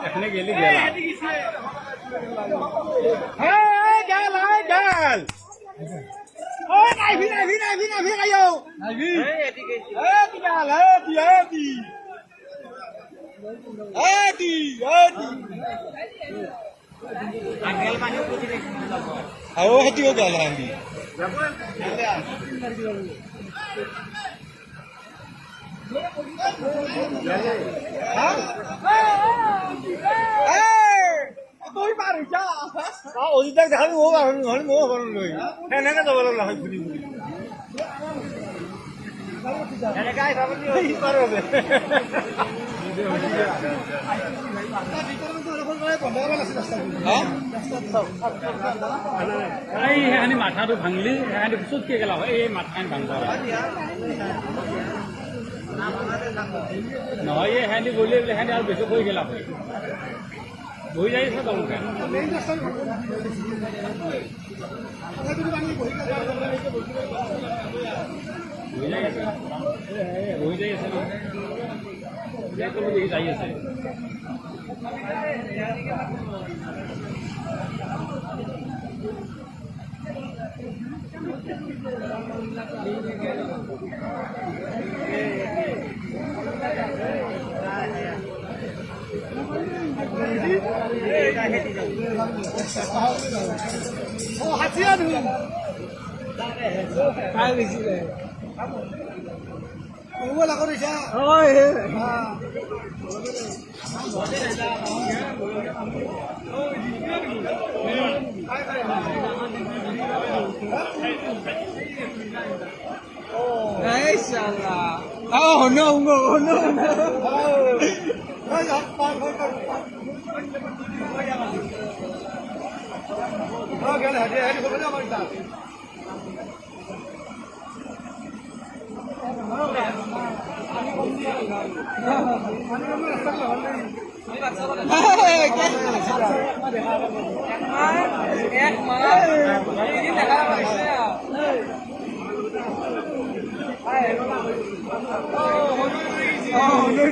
এখানে গেলি গেল অজিতাক দেখাবি ময়ো পাৰোঁ নহ'লে ময়ো পাৰোঁ লৈ সেনেকৈ যাব লগা হয় ঘূৰি ঘূৰি সেইখানি মাথাটো ভাঙলি সেইখানি চুটকে গেলা হয় এই মাথাখান ভাঙব নহয় এই সেহেঁতি গ'লে বোলে সেহেঁতি আৰু বেছি হৈ গেলা হয় বহি যাই আছে তেওঁলোকে বহি যাই আছে যাই আছে Oh no, no, no, no. Oh, no.